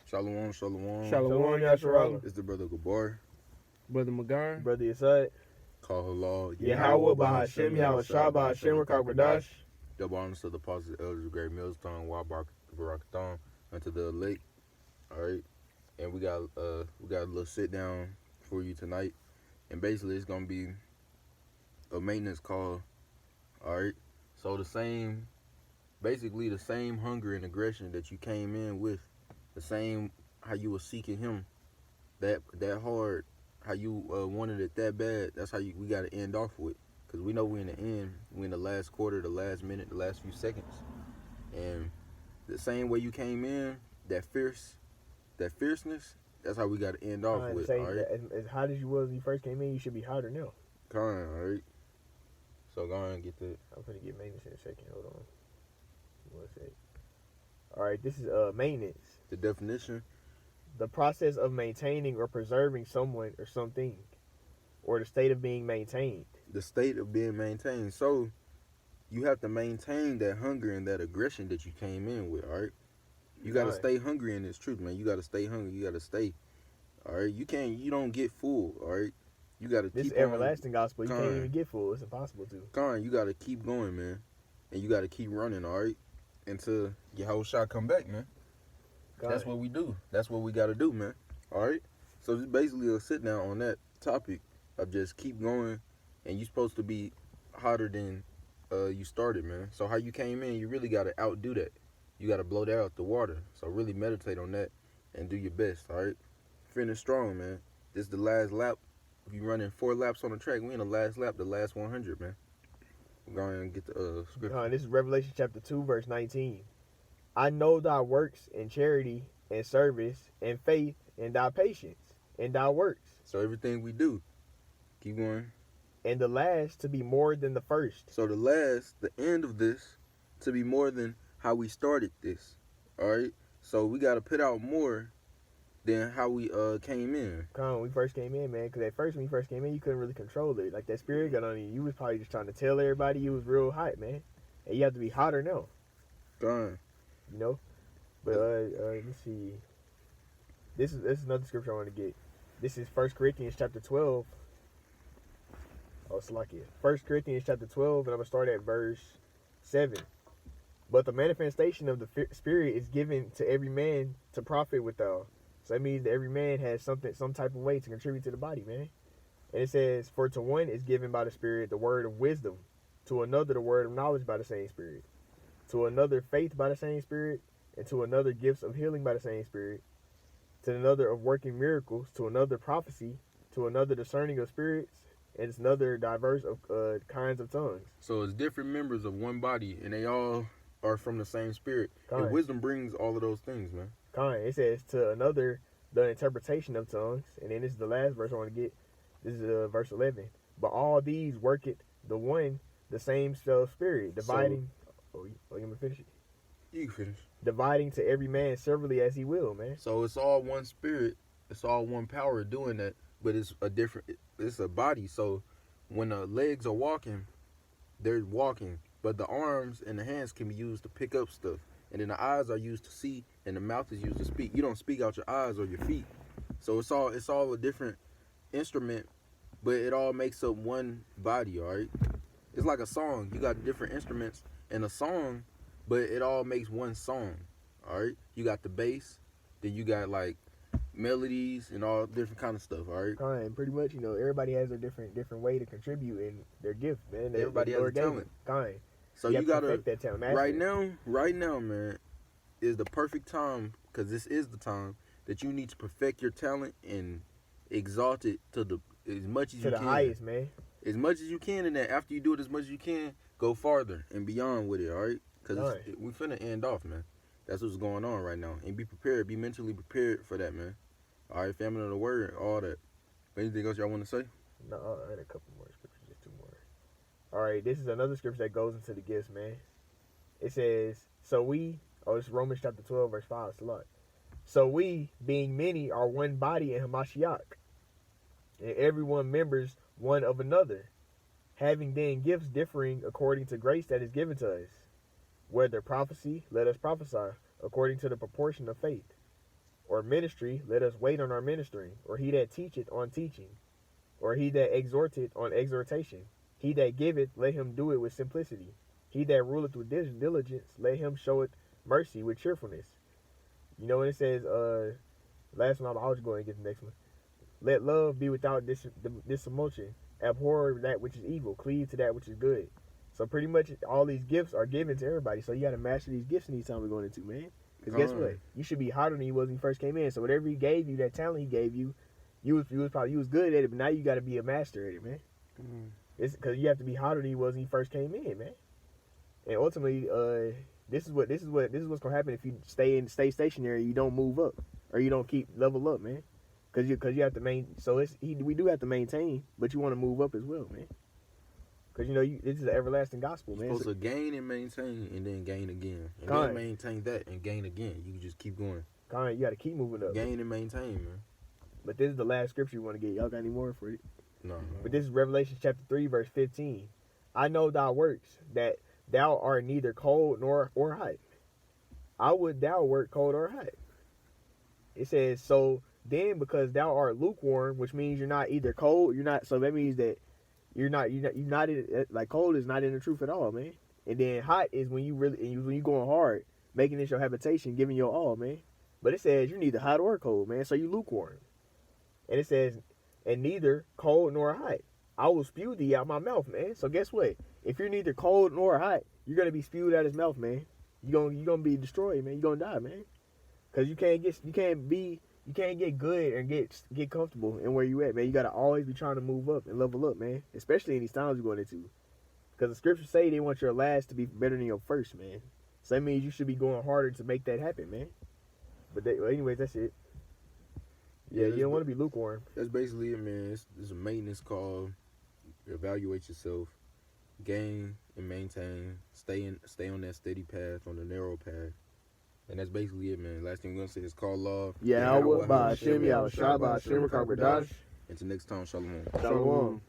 Shalom, shalom. Shalom Yasharala. It's the brother Gabar. Brother Magar. Brother Yesud. Call halal. Yahweh Bahashem Yahushua Bahashem Rakakwadash. Double honors to the apostles, elders of Great Millstone, Barakathon, unto the elect. All right, and we got a little sit down for you tonight, and basically it's gonna be a maintenance call. All right, so basically the same hunger and aggression that you came in with, the same how you were seeking him, that hard, how you wanted it that bad. That's how we got to end off with, because we know we're in the end, we're in the last quarter, the last minute, the last few seconds, and the same way you came in, that fierceness, that's how we got to end off with. All right, as hot as you was when you first came in, you should be hotter now. Come on, all right. So go ahead and get the. I'm gonna get maintenance in a second. Hold on. 1 sec. All right, this is maintenance. The definition. The process of maintaining or preserving someone or something, or the state of being maintained. The state of being maintained. So you have to maintain that hunger and that aggression that you came in with, all right? You got to stay hungry in this truth, man. You got to stay hungry. You got to stay, all right? You don't get full, all right? You got to keep this everlasting gospel. You can't even get full. It's impossible to. You got to keep going, man. And you got to keep running, all right? Until Yahushua come back, man. That's what we do. That's what we got to do, man. All right? So it's basically a sit down on that topic of just keep going, and you're supposed to be hotter than you started, man. So how you came in, you really got to outdo that. You got to blow that out the water. So really meditate on that and do your best, all right? Finish strong, man. This is the last lap. If you're running 4 laps on the track, we in the last lap, the last 100, man. We're going to get the scripture. This is Revelation chapter 2, verse 19. I know thy works and charity and service and faith and thy patience and thy works. So everything we do, keep going. And the last to be more than the first. So the end of this, to be more than how we started this. All right? So we got to put out more than how we came in. When we first came in, man, because at first when you first came in, you couldn't really control it. Like that spirit got on you. You was probably just trying to tell everybody you was real hot, man. And you have to be hotter now. You know? But let's see. This is another scripture I want to get. This is 1 Corinthians chapter 12. Oh, it's like it. 1 Corinthians chapter 12, and I'm going to start at verse 7. But the manifestation of the Spirit is given to every man to profit withal. So that means that every man has some type of way to contribute to the body, man. And it says, for to one is given by the Spirit the word of wisdom, to another the word of knowledge by the same Spirit, to another faith by the same Spirit, and to another gifts of healing by the same Spirit, to another of working miracles, to another prophecy, to another discerning of spirits, and it's another diverse of kinds of tongues. So it's different members of one body, and they all are from the same Spirit. And wisdom brings all of those things, man. It says to another the interpretation of tongues, and then this is the last verse I want to get. This is verse 11. But all these worketh the same Spirit, dividing. You want me to finish it? You can finish. Dividing to every man severally as he will, man. So it's all one Spirit. It's all one power doing that, but it's a body. So when the legs are walking, they're walking, but the arms and the hands can be used to pick up stuff. And then the eyes are used to see, and the mouth is used to speak. You don't speak out your eyes or your feet. So it's all a different instrument, but it all makes up one body, all right? It's like a song. You got different instruments in a song, but it all makes one song, all right? You got the bass, then you got like melodies and all different kind of stuff, all right? And pretty much, everybody has a different way to contribute in their gift, man. Everybody has a talent. So you gotta that talent, right now, man, is the perfect time, because this is the time that you need to perfect your talent and exalt it to as much as you can. To the highest, man. As much as you can, and then after you do it as much as you can, go farther and beyond with it, all right? Because we finna end off, man. That's what's going on right now. And be prepared. Be mentally prepared for that, man. All right, family of the word, all that. Anything else y'all want to say? No, I had a couple more scriptures, just 2 more. All right, this is another scripture that goes into the gifts, man. It says, it's Romans chapter 12, verse 5, it's a lot. So we, being many, are one body in Hamashiach, and everyone members one of another, having then gifts differing according to grace that is given to us. Whether prophecy, let us prophesy, according to the proportion of faith. or ministry, let us wait on our ministering, or he that teacheth on teaching, or he that exhorteth on exhortation. He that giveth, let him do it with simplicity. He that ruleth with diligence, let him show it mercy with cheerfulness. You know when it says, last one, I'll just go ahead and get the next one. Let love be without dissimulation. Abhor that which is evil. Cleave to that which is good. So pretty much all these gifts are given to everybody. So you got to master these gifts in these times we're going into, man. Because guess what? You should be hotter than you was when you first came in. So whatever he gave you, that talent he gave you, you was good at it. But now you got to be a master at it, man. It's because you have to be hotter than you was when you first came in, man. And ultimately, this is what's gonna happen if you stay stationary. You don't move up, or you don't keep level up, man. Because you have to maintain. So we do have to maintain, but you want to move up as well, man. Because this is the everlasting gospel, man. You're supposed to gain and maintain, and then gain again, and then maintain that and gain again. You can just keep going. You got to keep moving up. Gain and maintain, man. But this is the last scripture you want to get. Y'all got any more for it? No. But this is Revelation chapter 3, verse 15. I know thy works, that thou art neither cold nor hot. I would thou wert cold or hot. It says, so then because thou art lukewarm, which means you're not either cold, you're not. So that means that you're not in, like, cold is not in the truth at all, man. And then hot is when you when you going hard, making this your habitation, giving your all, man. But it says you're neither hot or cold, man. So you lukewarm. And it says, and neither cold nor hot. I will spew thee out my mouth, man. So guess what? If you're neither cold nor hot, you're gonna be spewed out his mouth, man. You're gonna be destroyed, man. You're gonna die, man. Cause you can't get good and get comfortable in where you at, man. You gotta always be trying to move up and level up, man. Especially in these times we're going into. Cause the scriptures say they want your last to be better than your first, man. So that means you should be going harder to make that happen, man. But anyways, that's it. Yeah, you don't want to be lukewarm. That's basically it, man. It's a maintenance call. Evaluate yourself, gain and maintain, stay on that steady path, on the narrow path, and that's basically it, man. Last thing we're gonna say is call law. Yeah, I will by Hashem, Yahweh Shai, by Hashem, Rakabradash. Until next time, shalom. Shalom.